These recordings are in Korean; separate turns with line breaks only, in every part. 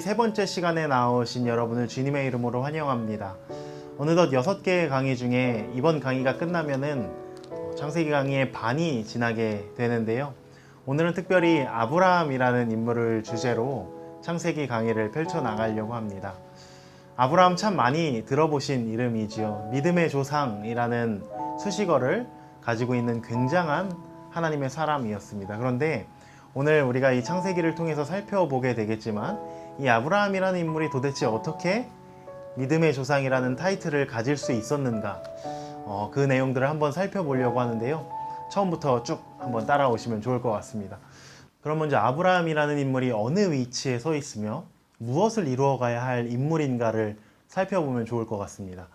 세 번째 시간에 나오신 여러분을 주님의 이름으로 환영합니다. 어느덧 6개의 강의 중에 이번 강의가 끝나면은 창세기 강의의 반이 지나게 되는데요. 오늘은 특별히 아브라함이라는 인물을 주제로 창세기 강의를 펼쳐나가려고 합니다. 아브라함 참 많이 들어보신 이름이지요. 믿음의 조상이라는 수식어를 가지고 있는 굉장한 하나님의 사람이었습니다. 그런데 오늘 우리가 이 창세기를 통해서 살펴보게 되겠지만 이 아브라함이라는 인물이 도대체 어떻게 믿음의 조상이라는 타이틀을 가질 수 있었는가, 그 내용들을 한번 살펴보려고 하는데요. 처음부터 쭉 한번 따라오시면 좋을 것 같습니다. 그럼 먼저 아브라함이라는 인물이 어느 위치에 서 있으며 무엇을 이루어가야 할 인물인가를 살펴보면 좋을 것 같습니다.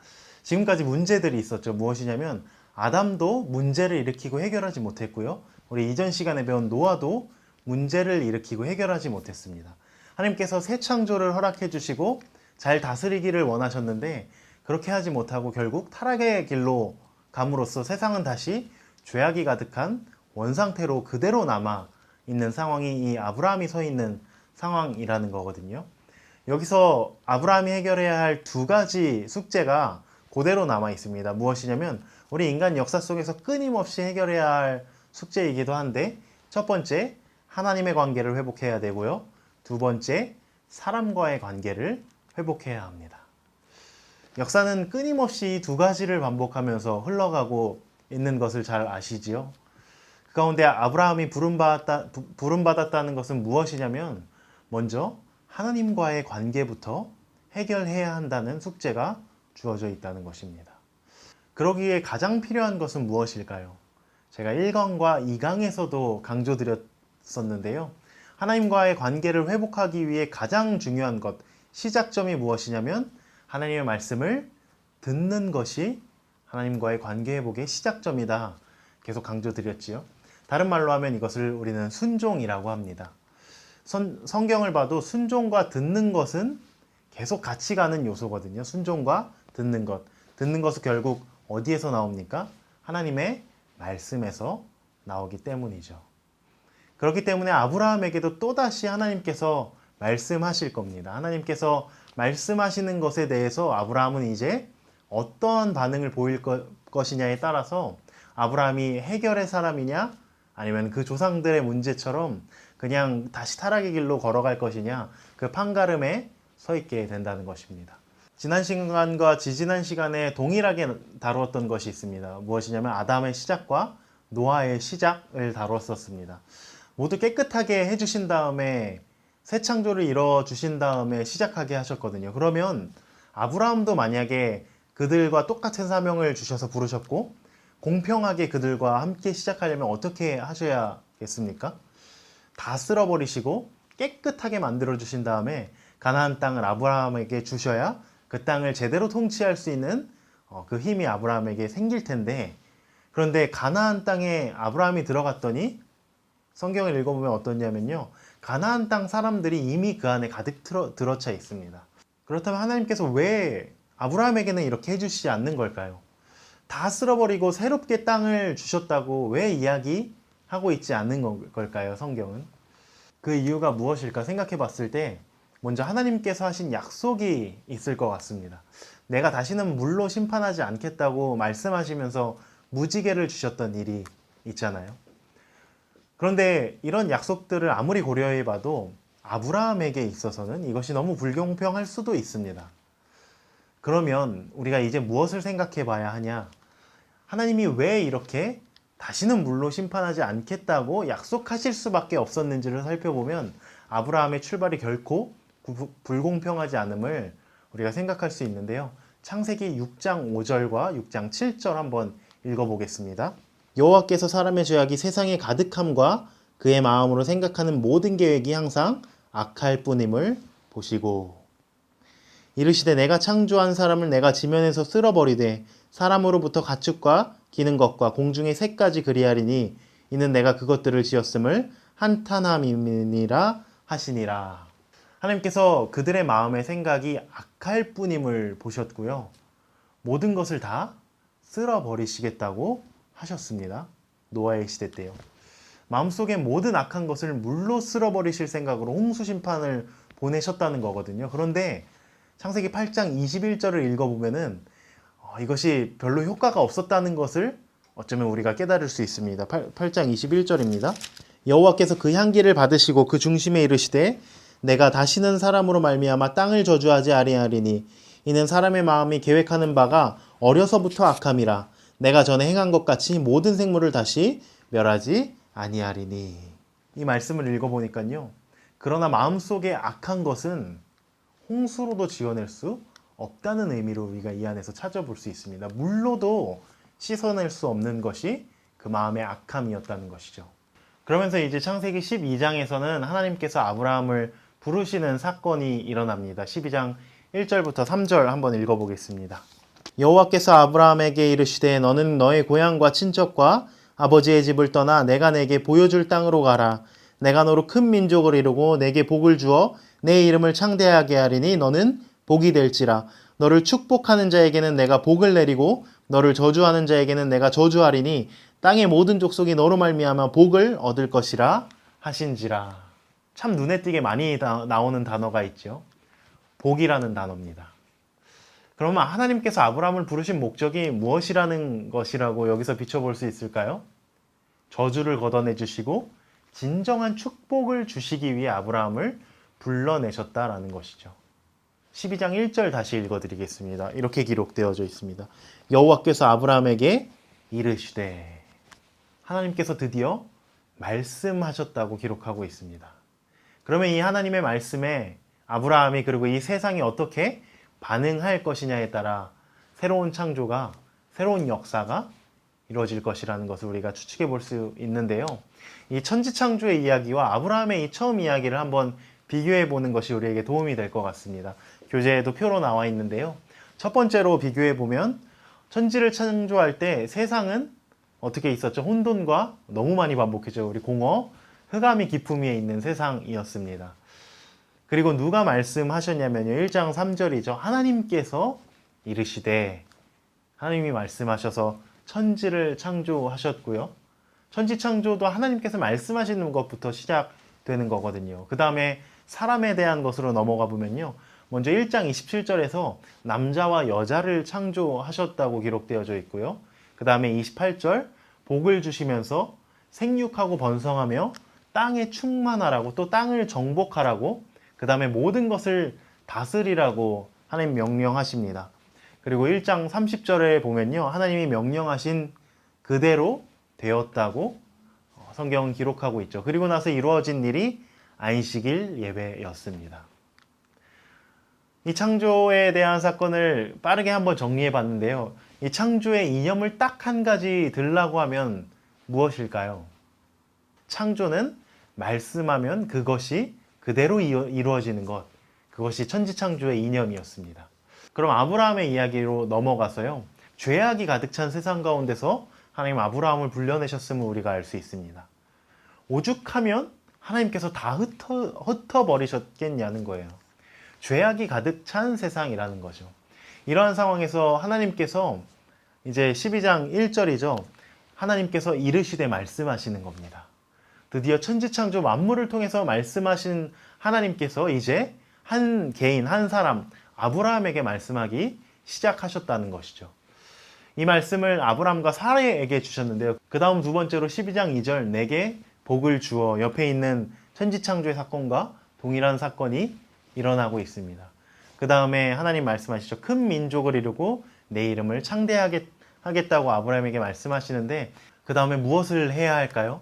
지금까지 문제들이 있었죠. 무엇이냐면 아담도 문제를 일으키고 해결하지 못했고요. 우리 이전 시간에 배운 노아도 문제를 일으키고 해결하지 못했습니다. 하나님께서 새 창조를 허락해 주시고 잘 다스리기를 원하셨는데 그렇게 하지 못하고 결국 타락의 길로 감으로써 세상은 다시 죄악이 가득한 원상태로 그대로 남아 있는 상황이 이 아브라함이 서 있는 상황이라는 거거든요. 여기서 아브라함이 해결해야 할 두 가지 숙제가 그대로 남아 있습니다. 무엇이냐면 우리 인간 역사 속에서 끊임없이 해결해야 할 숙제이기도 한데, 첫 번째, 하나님의 관계를 회복해야 되고요. 두 번째, 사람과의 관계를 회복해야 합니다. 역사는 끊임없이 두 가지를 반복하면서 흘러가고 있는 것을 잘 아시지요? 그 가운데 아브라함이 부름받았다는 것은 무엇이냐면 먼저 하나님과의 관계부터 해결해야 한다는 숙제가 주어져 있다는 것입니다. 그러기에 가장 필요한 것은 무엇일까요? 제가 1강과 2강에서도 강조드렸었는데요. 하나님과의 관계를 회복하기 위해 가장 중요한 것, 시작점이 무엇이냐면 하나님의 말씀을 듣는 것이 하나님과의 관계 회복의 시작점이다. 계속 강조드렸지요. 다른 말로 하면 이것을 우리는 순종이라고 합니다. 성경을 봐도 순종과 듣는 것은 계속 같이 가는 요소거든요. 순종과 듣는 것. 듣는 것은 결국 어디에서 나옵니까? 하나님의 말씀에서 나오기 때문이죠. 그렇기 때문에 아브라함에게도 또다시 하나님께서 말씀하실 겁니다. 하나님께서 말씀하시는 것에 대해서 아브라함은 이제 어떤 반응을 보일 것이냐에 따라서 아브라함이 해결의 사람이냐, 아니면 그 조상들의 문제처럼 그냥 다시 타락의 길로 걸어갈 것이냐, 그 판가름에 서 있게 된다는 것입니다. 지난 시간과 지지난 시간에 동일하게 다루었던 것이 있습니다. 무엇이냐면 아담의 시작과 노아의 시작을 다루었었습니다. 모두 깨끗하게 해주신 다음에 새 창조를 이루어 주신 다음에 시작하게 하셨거든요. 그러면 아브라함도 만약에 그들과 똑같은 사명을 주셔서 부르셨고 공평하게 그들과 함께 시작하려면 어떻게 하셔야겠습니까? 다 쓸어버리시고 깨끗하게 만들어 주신 다음에 가나안 땅을 아브라함에게 주셔야 그 땅을 제대로 통치할 수 있는 그 힘이 아브라함에게 생길 텐데, 그런데 가나안 땅에 아브라함이 들어갔더니 성경을 읽어보면 어떠냐면요, 가나안 땅 사람들이 이미 그 안에 가득 들어차 있습니다. 그렇다면 하나님께서 왜 아브라함에게는 이렇게 해주시지 않는 걸까요? 다 쓸어버리고 새롭게 땅을 주셨다고 왜 이야기하고 있지 않는 걸까요? 성경은. 그 이유가 무엇일까 생각해 봤을 때 먼저 하나님께서 하신 약속이 있을 것 같습니다. 내가 다시는 물로 심판하지 않겠다고 말씀하시면서 무지개를 주셨던 일이 있잖아요. 그런데 이런 약속들을 아무리 고려해 봐도 아브라함에게 있어서는 이것이 너무 불공평할 수도 있습니다. 그러면 우리가 이제 무엇을 생각해 봐야 하냐? 하나님이 왜 이렇게 다시는 물로 심판하지 않겠다고 약속하실 수밖에 없었는지를 살펴보면 아브라함의 출발이 결코 불공평하지 않음을 우리가 생각할 수 있는데요. 창세기 6장 5절과 6장 7절 한번 읽어보겠습니다. 여호와께서 사람의 죄악이 세상에 가득함과 그의 마음으로 생각하는 모든 계획이 항상 악할 뿐임을 보시고, 이르시되 내가 창조한 사람을 내가 지면에서 쓸어버리되 사람으로부터 가축과 기는 것과 공중의 새까지 그리하리니 이는 내가 그것들을 지었음을 한탄함이니라 하시니라. 하나님께서 그들의 마음의 생각이 악할 뿐임을 보셨고요. 모든 것을 다 쓸어버리시겠다고 하셨습니다. 노아의 시대 때요. 마음속에 모든 악한 것을 물로 쓸어버리실 생각으로 홍수 심판을 보내셨다는 거거든요. 그런데 창세기 8장 21절을 읽어보면은 이것이 별로 효과가 없었다는 것을 어쩌면 우리가 깨달을 수 있습니다. 8장 21절입니다. 여호와께서 그 향기를 받으시고 그 중심에 이르시되 내가 다시는 사람으로 말미암아 땅을 저주하지 아니하리니 이는 사람의 마음이 계획하는 바가 어려서부터 악함이라 내가 전에 행한 것 같이 모든 생물을 다시 멸하지 아니하리니. 이 말씀을 읽어보니까요. 그러나 마음속에 악한 것은 홍수로도 지어낼 수 없다는 의미로 우리가 이 안에서 찾아볼 수 있습니다. 물로도 씻어낼 수 없는 것이 그 마음의 악함이었다는 것이죠. 그러면서 이제 창세기 12장에서는 하나님께서 아브라함을 부르시는 사건이 일어납니다. 12장 1절부터 3절 한번 읽어보겠습니다. 여호와께서 아브라함에게 이르시되 너는 너의 고향과 친척과 아버지의 집을 떠나 내가 내게 보여줄 땅으로 가라. 내가 너로 큰 민족을 이루고 내게 복을 주어 내 이름을 창대하게 하리니 너는 복이 될지라. 너를 축복하는 자에게는 내가 복을 내리고 너를 저주하는 자에게는 내가 저주하리니 땅의 모든 족속이 너로 말미암아 복을 얻을 것이라 하신지라. 참 눈에 띄게 많이 나오는 단어가 있죠. 복이라는 단어입니다. 그러면 하나님께서 아브라함을 부르신 목적이 무엇이라는 것이라고 여기서 비춰볼 수 있을까요? 저주를 걷어내 주시고 진정한 축복을 주시기 위해 아브라함을 불러내셨다라는 것이죠. 12장 1절 다시 읽어드리겠습니다. 이렇게 기록되어져 있습니다. 여호와께서 아브라함에게 이르시되, 하나님께서 드디어 말씀하셨다고 기록하고 있습니다. 그러면 이 하나님의 말씀에 아브라함이 그리고 이 세상이 어떻게 반응할 것이냐에 따라 새로운 창조가, 새로운 역사가 이루어질 것이라는 것을 우리가 추측해 볼 수 있는데요. 이 천지창조의 이야기와 아브라함의 이 처음 이야기를 한번 비교해 보는 것이 우리에게 도움이 될 것 같습니다. 교재에도 표로 나와 있는데요. 첫 번째로 비교해 보면 천지를 창조할 때 세상은 어떻게 있었죠? 혼돈과 너무 많이 반복했죠. 우리 공어, 흑암이 깊음 위에 있는 세상이었습니다. 그리고 누가 말씀하셨냐면요. 1장 3절이죠. 하나님께서 이르시되, 하나님이 말씀하셔서 천지를 창조하셨고요. 천지 창조도 하나님께서 말씀하시는 것부터 시작되는 거거든요. 그 다음에 사람에 대한 것으로 넘어가 보면요. 먼저 1장 27절에서 남자와 여자를 창조하셨다고 기록되어져 있고요. 그 다음에 28절 복을 주시면서 생육하고 번성하며 땅에 충만하라고, 또 땅을 정복하라고, 그 다음에 모든 것을 다스리라고 하나님 명령하십니다. 그리고 1장 30절에 보면요. 하나님이 명령하신 그대로 되었다고 성경은 기록하고 있죠. 그리고 나서 이루어진 일이 안식일 예배였습니다. 이 창조에 대한 사건을 빠르게 한번 정리해 봤는데요. 이 창조의 이념을 딱 한 가지 들라고 하면 무엇일까요? 창조는 말씀하면 그것이 그대로 이루어지는 것, 그것이 천지창조의 이념이었습니다. 그럼 아브라함의 이야기로 넘어가서요. 죄악이 가득 찬 세상 가운데서 하나님 아브라함을 불러내셨음을 우리가 알 수 있습니다. 오죽하면 하나님께서 다 흩어버리셨겠냐는 거예요. 죄악이 가득 찬 세상이라는 거죠. 이러한 상황에서 하나님께서 이제 12장 1절이죠. 하나님께서 이르시되 말씀하시는 겁니다. 드디어 천지창조 만물을 통해서 말씀하신 하나님께서 이제 한 개인, 한 사람, 아브라함에게 말씀하기 시작하셨다는 것이죠. 이 말씀을 아브라함과 사라에게 주셨는데요. 그 다음 두 번째로 12장 2절 내게 복을 주어, 옆에 있는 천지창조의 사건과 동일한 사건이 일어나고 있습니다. 그 다음에 하나님 말씀하시죠. 큰 민족을 이루고 내 이름을 창대하겠다고 아브라함에게 말씀하시는데 그 다음에 무엇을 해야 할까요?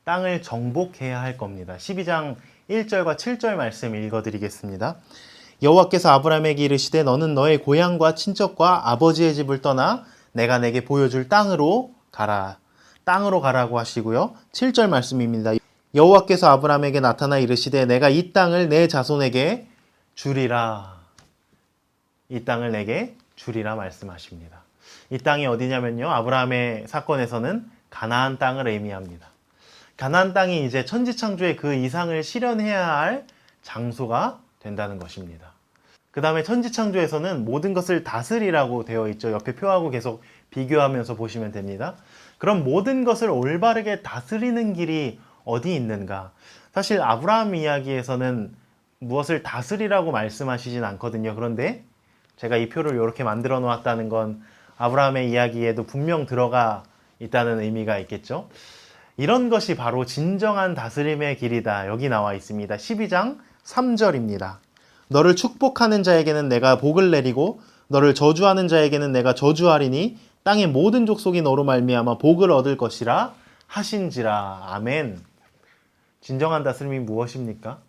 땅을 정복해야 할 겁니다. 12장 1절과 7절 말씀 읽어드리겠습니다. 여호와께서 아브라함에게 이르시되 너는 너의 고향과 친척과 아버지의 집을 떠나 내가 내게 보여줄 땅으로 가라. 땅으로 가라고 하시고요. 7절 말씀입니다. 여호와께서 아브라함에게 나타나 이르시되 내가 이 땅을 내 자손에게 주리라. 이 땅을 내게 주리라 말씀하십니다. 이 땅이 어디냐면요. 아브라함의 사건에서는 가나안 땅을 의미합니다. 가나안 땅이 이제 천지창조의 그 이상을 실현해야 할 장소가 된다는 것입니다. 그 다음에 천지창조에서는 모든 것을 다스리라고 되어 있죠. 옆에 표하고 계속 비교하면서 보시면 됩니다. 그럼 모든 것을 올바르게 다스리는 길이 어디 있는가? 사실 아브라함 이야기에서는 무엇을 다스리라고 말씀하시진 않거든요. 그런데 제가 이 표를 이렇게 만들어 놓았다는 건 아브라함의 이야기에도 분명 들어가 있다는 의미가 있겠죠. 이런 것이 바로 진정한 다스림의 길이다. 여기 나와 있습니다. 12장 3절입니다. 너를 축복하는 자에게는 내가 복을 내리고 너를 저주하는 자에게는 내가 저주하리니 땅의 모든 족속이 너로 말미암아 복을 얻을 것이라 하신지라. 아멘. 진정한 다스림이 무엇입니까?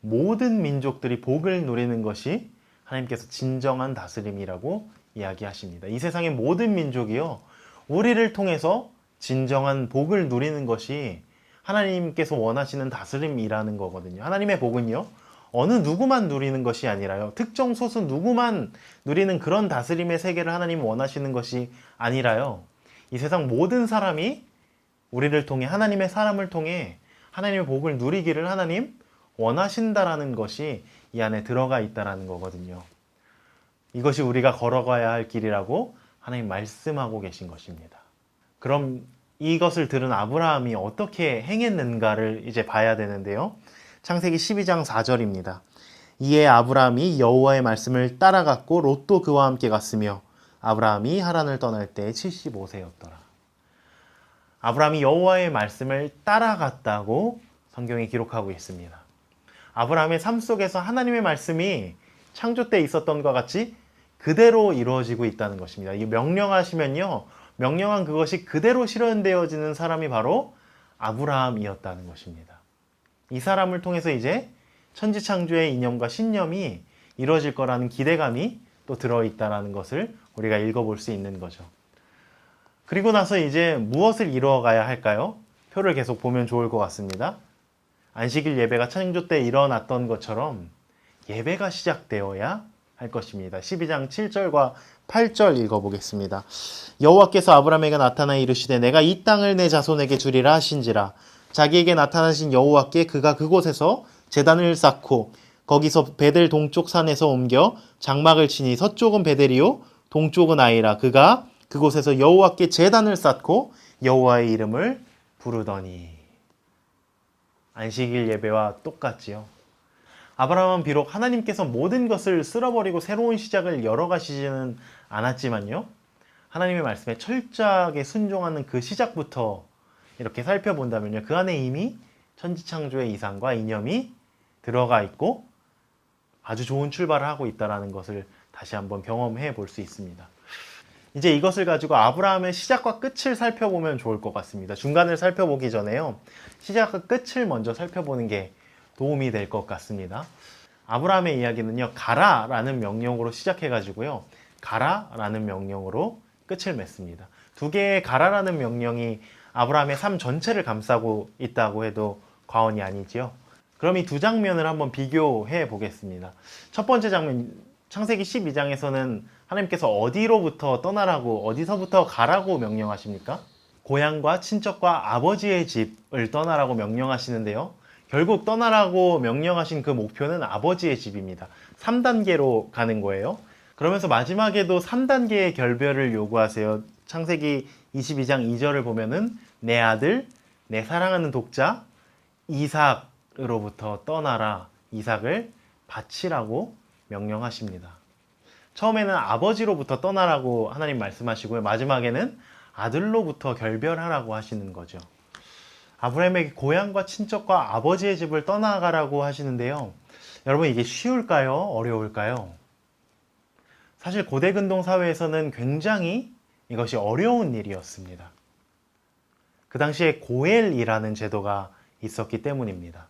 모든 민족들이 복을 누리는 것이 하나님께서 진정한 다스림이라고 이야기하십니다. 이 세상의 모든 민족이요, 우리를 통해서 진정한 복을 누리는 것이 하나님께서 원하시는 다스림이라는 거거든요. 하나님의 복은요, 어느 누구만 누리는 것이 아니라요, 특정 소수 누구만 누리는 그런 다스림의 세계를 하나님 원하시는 것이 아니라요, 이 세상 모든 사람이 우리를 통해, 하나님의 사람을 통해 하나님의 복을 누리기를 하나님 원하신다라는 것이 이 안에 들어가 있다라는 거거든요. 이것이 우리가 걸어가야 할 길이라고 하나님 말씀하고 계신 것입니다. 그럼 이것을 들은 아브라함이 어떻게 행했는가를 이제 봐야 되는데요. 창세기 12장 4절입니다. 이에 아브라함이 여호와의 말씀을 따라갔고 롯도 그와 함께 갔으며 아브라함이 하란을 떠날 때 75세였더라. 아브라함이 여호와의 말씀을 따라갔다고 성경이 기록하고 있습니다. 아브라함의 삶 속에서 하나님의 말씀이 창조 때 있었던 것과 같이 그대로 이루어지고 있다는 것입니다. 이 명령하시면요, 명령한 그것이 그대로 실현되어지는 사람이 바로 아브라함이었다는 것입니다. 이 사람을 통해서 이제 천지창조의 이념과 신념이 이루어질 거라는 기대감이 또 들어있다는 것을 우리가 읽어볼 수 있는 거죠. 그리고 나서 이제 무엇을 이루어가야 할까요? 표를 계속 보면 좋을 것 같습니다. 안식일 예배가 창조 때 일어났던 것처럼 예배가 시작되어야 할 것입니다. 12장 7절과 8절 읽어보겠습니다. 여호와께서 아브라함에게 나타나 이르시되 내가 이 땅을 내 자손에게 주리라 하신지라. 자기에게 나타나신 여호와께 그가 그곳에서 제단을 쌓고 거기서 베델 동쪽 산에서 옮겨 장막을 치니 서쪽은 베델이요 동쪽은 아이라. 그가 그곳에서 여호와께 제단을 쌓고 여호와의 이름을 부르더니. 안식일 예배와 똑같지요. 아브라함은 비록 하나님께서 모든 것을 쓸어버리고 새로운 시작을 열어가시지는 않았지만요, 하나님의 말씀에 철저하게 순종하는 그 시작부터 이렇게 살펴본다면요, 그 안에 이미 천지창조의 이상과 이념이 들어가 있고 아주 좋은 출발을 하고 있다는 것을 다시 한번 경험해 볼 수 있습니다. 이제 이것을 가지고 아브라함의 시작과 끝을 살펴보면 좋을 것 같습니다. 중간을 살펴보기 전에요, 시작과 끝을 먼저 살펴보는 게 도움이 될 것 같습니다. 아브라함의 이야기는요, 가라라는 명령으로 시작해가지고요, 가라라는 명령으로 끝을 맺습니다. 두 개의 가라라는 명령이 아브라함의 삶 전체를 감싸고 있다고 해도 과언이 아니지요. 그럼 이 두 장면을 한번 비교해 보겠습니다. 첫 번째 장면, 창세기 12장에서는 하나님께서 어디로부터 떠나라고, 어디서부터 가라고 명령하십니까? 고향과 친척과 아버지의 집을 떠나라고 명령하시는데요, 결국 떠나라고 명령하신 그 목표는 아버지의 집입니다. 3단계로 가는 거예요. 그러면서 마지막에도 3단계의 결별을 요구하세요. 창세기 22장 2절을 보면은 내 아들, 내 사랑하는 독자 이삭으로부터 떠나라. 이삭을 바치라고 명령하십니다. 처음에는 아버지로부터 떠나라고 하나님 말씀하시고요, 마지막에는 아들로부터 결별하라고 하시는 거죠. 아브라함에게 고향과 친척과 아버지의 집을 떠나가라고 하시는데요, 여러분 이게 쉬울까요? 어려울까요? 사실 고대 근동 사회에서는 굉장히 이것이 어려운 일이었습니다. 그 당시에 고엘이라는 제도가 있었기 때문입니다.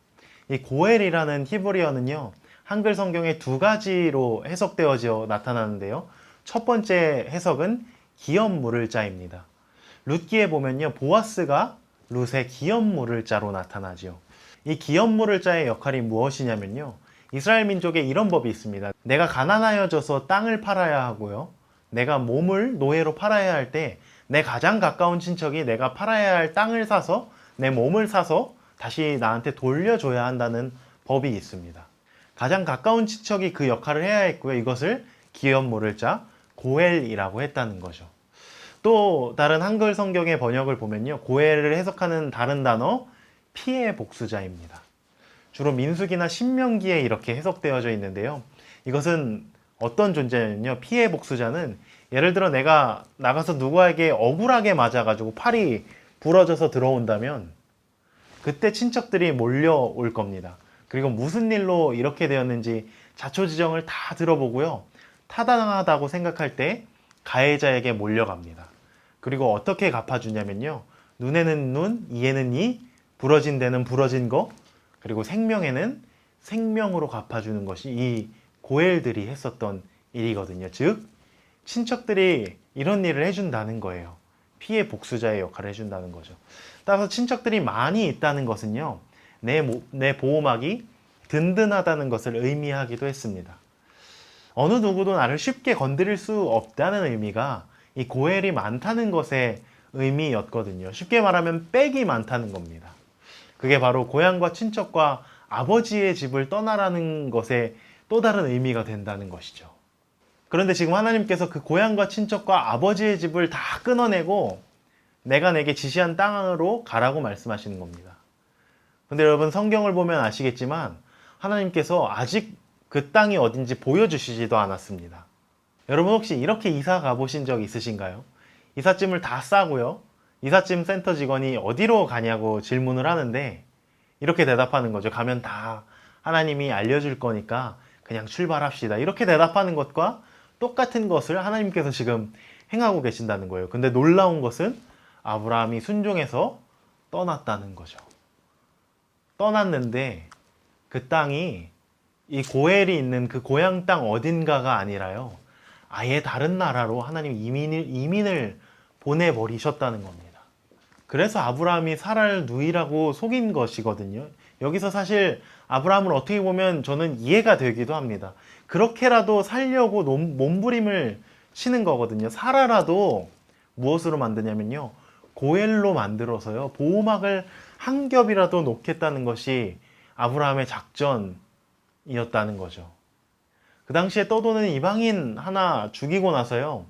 이 고엘이라는 히브리어는요, 한글 성경에 두 가지로 해석되어져 나타나는데요, 첫 번째 해석은 기업 물을 자입니다. 룻기에 보면요, 보아스가 룻의 기업 물을 자로 나타나죠. 이 기업 물을 자의 역할이 무엇이냐면요, 이스라엘 민족에 이런 법이 있습니다. 내가 가난하여져서 땅을 팔아야 하고요, 내가 몸을 노예로 팔아야 할 때 내 가장 가까운 친척이 내가 팔아야 할 땅을 사서 내 몸을 사서 다시 나한테 돌려줘야 한다는 법이 있습니다. 가장 가까운 친척이 그 역할을 해야 했고요, 이것을 기업 물을 자 고엘이라고 했다는 거죠. 또 다른 한글 성경의 번역을 보면요, 고엘을 해석하는 다른 단어 피해 복수자입니다. 주로 민수기나 신명기에 이렇게 해석되어져 있는데요. 이것은 어떤 존재냐면요. 피해 복수자는 예를 들어 내가 나가서 누구에게 억울하게 맞아가지고 팔이 부러져서 들어온다면 그때 친척들이 몰려올 겁니다. 그리고 무슨 일로 이렇게 되었는지 자초지정을 다 들어보고요. 타당하다고 생각할 때 가해자에게 몰려갑니다. 그리고 어떻게 갚아주냐면요. 눈에는 눈, 이에는 이, 부러진 데는 부러진 거, 그리고 생명에는 생명으로 갚아주는 것이 이 고엘들이 했었던 일이거든요. 즉, 친척들이 이런 일을 해준다는 거예요. 피해 복수자의 역할을 해준다는 거죠. 따라서 친척들이 많이 있다는 것은요. 내 보호막이 든든하다는 것을 의미하기도 했습니다. 어느 누구도 나를 쉽게 건드릴 수 없다는 의미가 이 고엘이 많다는 것의 의미였거든요. 쉽게 말하면 백이 많다는 겁니다. 그게 바로 고향과 친척과 아버지의 집을 떠나라는 것의 또 다른 의미가 된다는 것이죠. 그런데 지금 하나님께서 그 고향과 친척과 아버지의 집을 다 끊어내고 내가 내게 지시한 땅으로 가라고 말씀하시는 겁니다. 근데 여러분 성경을 보면 아시겠지만 하나님께서 아직 그 땅이 어딘지 보여주시지도 않았습니다. 여러분 혹시 이렇게 이사 가보신 적 있으신가요? 이삿짐을 다 싸고요. 이삿짐 센터 직원이 어디로 가냐고 질문을 하는데 이렇게 대답하는 거죠. 가면 다 하나님이 알려줄 거니까 그냥 출발합시다. 이렇게 대답하는 것과 똑같은 것을 하나님께서 지금 행하고 계신다는 거예요. 근데 놀라운 것은 아브라함이 순종해서 떠났다는 거죠. 떠났는데 그 땅이 이 고엘이 있는 그 고향 땅 어딘가가 아니라요. 아예 다른 나라로 하나님 이민을 보내버리셨다는 겁니다. 그래서 아브라함이 사라를 누이라고 속인 것이거든요. 여기서 사실 아브라함을 어떻게 보면 저는 이해가 되기도 합니다. 그렇게라도 살려고 몸부림을 치는 거거든요. 사라라도 무엇으로 만드냐면요. 고엘로 만들어서요. 보호막을 한 겹이라도 놓겠다는 것이 아브라함의 작전이었다는 거죠. 그 당시에 떠도는 이방인 하나 죽이고 나서요.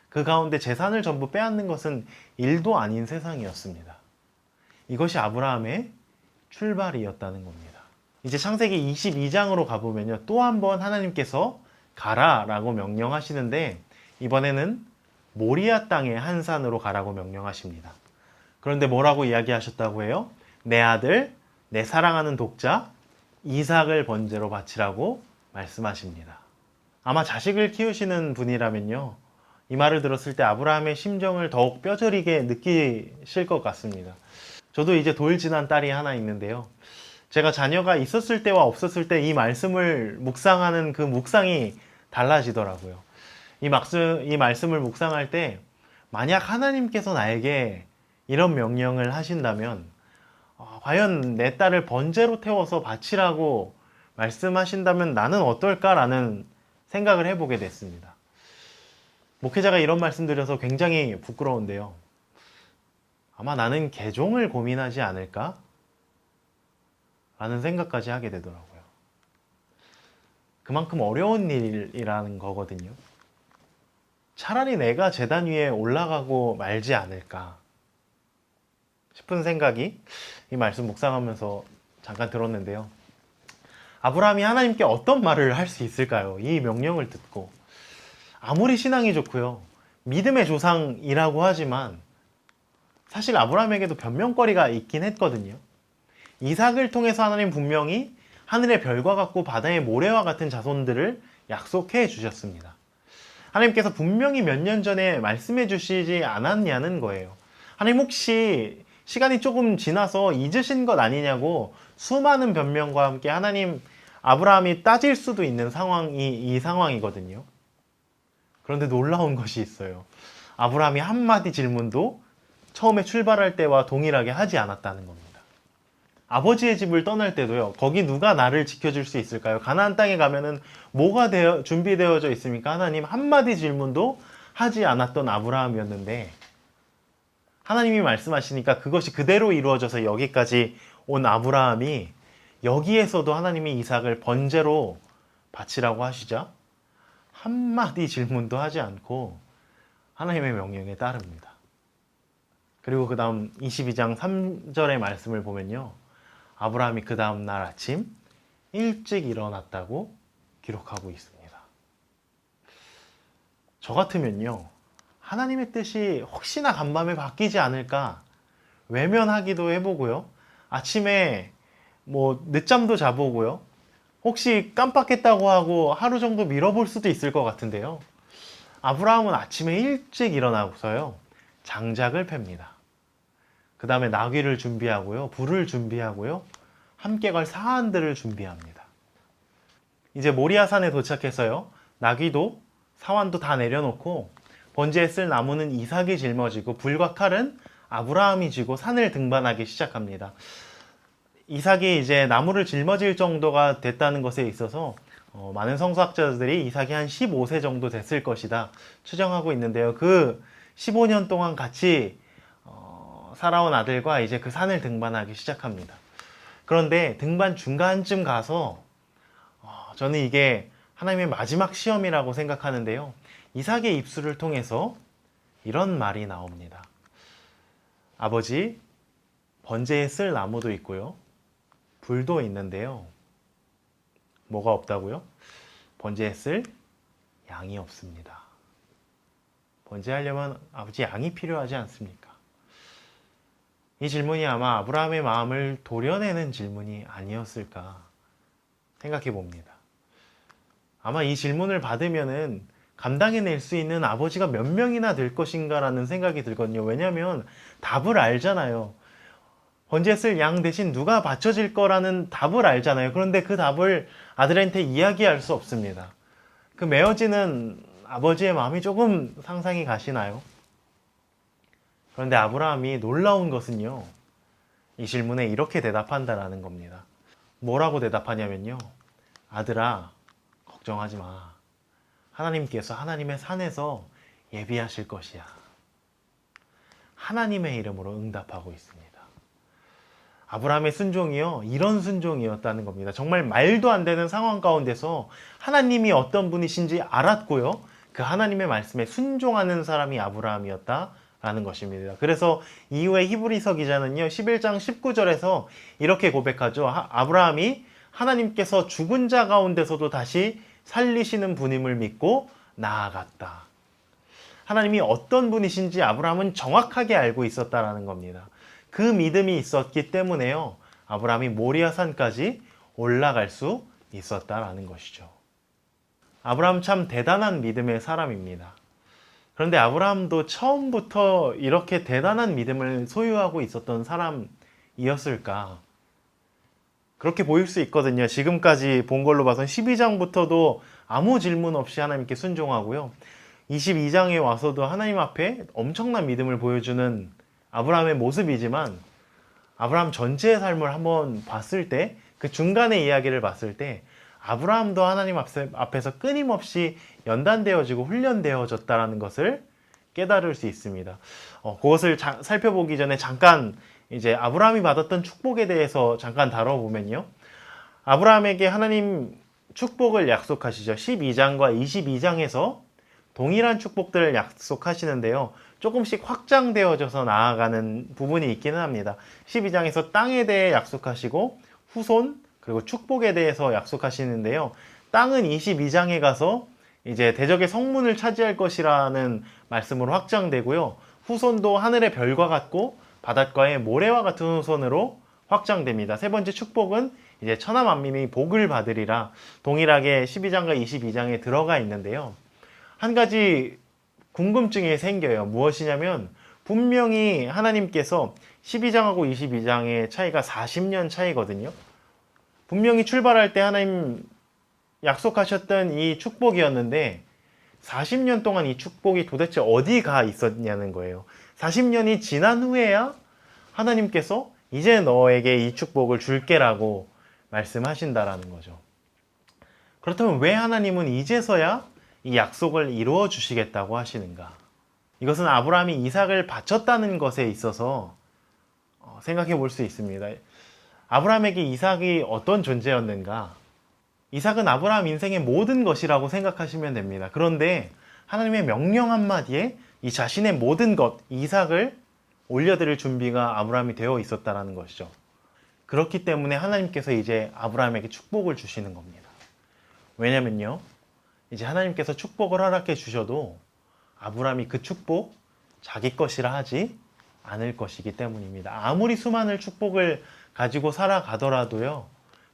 그 가운데 재산을 전부 빼앗는 것은 일도 아닌 세상이었습니다. 이것이 아브라함의 출발이었다는 겁니다. 이제 창세기 22장으로 가보면요. 또 한 번 하나님께서 가라라고 명령하시는데 이번에는 모리아 땅의 한 산으로 가라고 명령하십니다. 그런데 뭐라고 이야기하셨다고 해요? 내 아들, 내 사랑하는 독자 이삭을 번제로 바치라고 말씀하십니다. 아마 자식을 키우시는 분이라면요. 이 말을 들었을 때 아브라함의 심정을 더욱 뼈저리게 느끼실 것 같습니다. 저도 이제 돌 지난 딸이 하나 있는데요. 제가 자녀가 있었을 때와 없었을 때 이 말씀을 묵상하는 그 묵상이 달라지더라고요. 이 말씀을 묵상할 때 만약 하나님께서 나에게 이런 명령을 하신다면 과연 내 딸을 번제로 태워서 바치라고 말씀하신다면 나는 어떨까라는 생각을 해보게 됐습니다. 목회자가 이런 말씀 드려서 굉장히 부끄러운데요. 아마 나는 개종을 고민하지 않을까? 라는 생각까지 하게 되더라고요. 그만큼 어려운 일이라는 거거든요. 차라리 내가 제단 위에 올라가고 말지 않을까 싶은 생각이 이 말씀 묵상하면서 잠깐 들었는데요. 아브라함이 하나님께 어떤 말을 할 수 있을까요? 이 명령을 듣고. 아무리 신앙이 좋고요. 믿음의 조상이라고 하지만 사실 아브라함에게도 변명거리가 있긴 했거든요. 이삭을 통해서 하나님 분명히 하늘의 별과 같고 바다의 모래와 같은 자손들을 약속해 주셨습니다. 하나님께서 분명히 몇 년 전에 말씀해 주시지 않았냐는 거예요. 하나님 혹시 시간이 조금 지나서 잊으신 것 아니냐고 수많은 변명과 함께 하나님 아브라함이 따질 수도 있는 상황이 이 상황이거든요. 그런데 놀라운 것이 있어요. 아브라함이 한마디 질문도 처음에 출발할 때와 동일하게 하지 않았다는 겁니다. 아버지의 집을 떠날 때도요. 거기 누가 나를 지켜줄 수 있을까요? 가나안 땅에 가면은 뭐가 준비되어져 있습니까? 하나님 한마디 질문도 하지 않았던 아브라함이었는데 하나님이 말씀하시니까 그것이 그대로 이루어져서 여기까지 온 아브라함이 여기에서도 하나님이 이삭을 번제로 바치라고 하시자 한마디 질문도 하지 않고 하나님의 명령에 따릅니다. 그리고 그 다음 22장 3절의 말씀을 보면요. 아브라함이 그 다음날 아침 일찍 일어났다고 기록하고 있습니다. 저 같으면요, 하나님의 뜻이 혹시나 간밤에 바뀌지 않을까 외면하기도 해보고요, 아침에 뭐 늦잠도 자보고요, 혹시 깜빡했다고 하고 하루 정도 미뤄볼 수도 있을 것 같은데요. 아브라함은 아침에 일찍 일어나고서요, 장작을 팹니다. 그 다음에 나귀를 준비하고요, 불을 준비하고요, 함께 갈 사안들을 준비합니다. 이제 모리아산에 도착해서요, 나귀도 사환도 다 내려놓고 번제에 쓸 나무는 이삭이 짊어지고 불과 칼은 아브라함이 쥐고 산을 등반하기 시작합니다. 이삭이 이제 나무를 짊어질 정도가 됐다는 것에 있어서 많은 성서학자들이 이삭이 한 15세 정도 됐을 것이다 추정하고 있는데요. 그 15년 동안 같이 살아온 아들과 이제 그 산을 등반하기 시작합니다. 그런데 등반 중간쯤 가서 저는 이게 하나님의 마지막 시험이라고 생각하는데요. 이삭의 입술을 통해서 이런 말이 나옵니다. 아버지, 번제에 쓸 나무도 있고요, 불도 있는데요. 뭐가 없다고요? 번제에 쓸 양이 없습니다. 번제하려면 아버지 양이 필요하지 않습니까? 이 질문이 아마 아브라함의 마음을 도려내는 질문이 아니었을까 생각해 봅니다. 아마 이 질문을 받으면은 감당해낼 수 있는 아버지가 몇 명이나 될 것인가 라는 생각이 들거든요. 왜냐하면 답을 알잖아요. 번제에 쓸 양 대신 누가 바쳐질 거라는 답을 알잖아요. 그런데 그 답을 아들한테 이야기할 수 없습니다. 그 메어지는 아버지의 마음이 조금 상상이 가시나요? 그런데 아브라함이 놀라운 것은요, 이 질문에 이렇게 대답한다라는 겁니다. 뭐라고 대답하냐면요, 아들아, 걱정하지 마. 하나님께서 하나님의 산에서 예비하실 것이야. 하나님의 이름으로 응답하고 있습니다. 아브라함의 순종이요, 이런 순종이었다는 겁니다. 정말 말도 안 되는 상황 가운데서 하나님이 어떤 분이신지 알았고요, 그 하나님의 말씀에 순종하는 사람이 아브라함이었다라는 것입니다. 그래서 이후에 히브리서 기자는요, 11장 19절에서 이렇게 고백하죠. 아브라함이 하나님께서 죽은 자 가운데서도 다시 살리시는 분임을 믿고 나아갔다. 하나님이 어떤 분이신지 아브라함은 정확하게 알고 있었다라는 겁니다. 그 믿음이 있었기 때문에요, 아브라함이 모리아산까지 올라갈 수 있었다라는 것이죠. 아브라함 참 대단한 믿음의 사람입니다. 그런데 아브라함도 처음부터 이렇게 대단한 믿음을 소유하고 있었던 사람이었을까? 그렇게 보일 수 있거든요. 지금까지 본 걸로 봐선 12장부터도 아무 질문 없이 하나님께 순종하고요, 22장에 와서도 하나님 앞에 엄청난 믿음을 보여주는 아브라함의 모습이지만, 아브라함 전체의 삶을 한번 봤을 때, 그 중간의 이야기를 봤을 때 아브라함도 하나님 앞에서 끊임없이 연단되어지고 훈련되어졌다라는 것을 깨달을 수 있습니다. 그것을 살펴보기 전에 잠깐 이제 아브라함이 받았던 축복에 대해서 잠깐 다뤄보면요, 아브라함에게 하나님 축복을 약속하시죠. 12장과 22장에서 동일한 축복들을 약속하시는데요, 조금씩 확장되어져서 나아가는 부분이 있기는 합니다. 12장에서 땅에 대해 약속하시고 후손 그리고 축복에 대해서 약속하시는데요, 땅은 22장에 가서 이제 대적의 성문을 차지할 것이라는 말씀으로 확장되고요, 후손도 하늘의 별과 같고 바닷가의 모래와 같은 후손으로 확장됩니다. 세 번째 축복은 이제 천하 만민이 복을 받으리라, 동일하게 12장과 22장에 들어가 있는데요, 한 가지 궁금증이 생겨요. 무엇이냐면, 분명히 하나님께서 12장하고 22장의 차이가 40년 차이거든요. 분명히 출발할 때 하나님 약속하셨던 이 축복이었는데 40년 동안 이 축복이 도대체 어디 가 있었냐는 거예요. 40년이 지난 후에야 하나님께서 이제 너에게 이 축복을 줄게라고 말씀하신다라는 거죠. 그렇다면 왜 하나님은 이제서야 이 약속을 이루어 주시겠다고 하시는가? 이것은 아브라함이 이삭을 바쳤다는 것에 있어서 생각해 볼 수 있습니다. 아브라함에게 이삭이 어떤 존재였는가? 이삭은 아브라함 인생의 모든 것이라고 생각하시면 됩니다. 그런데 하나님의 명령 한마디에 이 자신의 모든 것, 이삭을 올려드릴 준비가 아브라함이 되어 있었다는 것이죠. 그렇기 때문에 하나님께서 이제 아브라함에게 축복을 주시는 겁니다. 왜냐면요, 이제 하나님께서 축복을 허락해 주셔도 아브라함이 그 축복 자기 것이라 하지 않을 것이기 때문입니다. 아무리 수많은 축복을 가지고 살아가더라도요,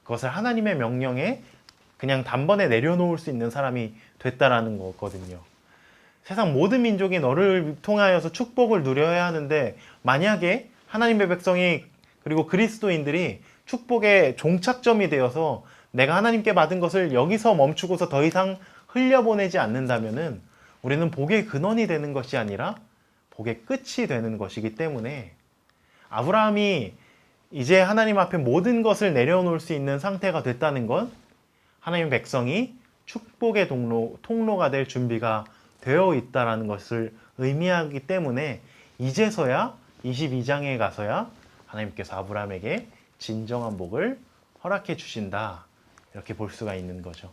그것을 하나님의 명령에 그냥 단번에 내려놓을 수 있는 사람이 됐다라는 거거든요. 세상 모든 민족이 너를 통하여서 축복을 누려야 하는데, 만약에 하나님의 백성이 그리고 그리스도인들이 축복의 종착점이 되어서 내가 하나님께 받은 것을 여기서 멈추고서 더 이상 흘려보내지 않는다면은 우리는 복의 근원이 되는 것이 아니라 복의 끝이 되는 것이기 때문에, 아브라함이 이제 하나님 앞에 모든 것을 내려놓을 수 있는 상태가 됐다는 건 하나님의 백성이 축복의 통로가 될 준비가 되어 있다는 것을 의미하기 때문에, 이제서야 22장에 가서야 하나님께서 아브라함에게 진정한 복을 허락해 주신다, 이렇게 볼 수가 있는 거죠.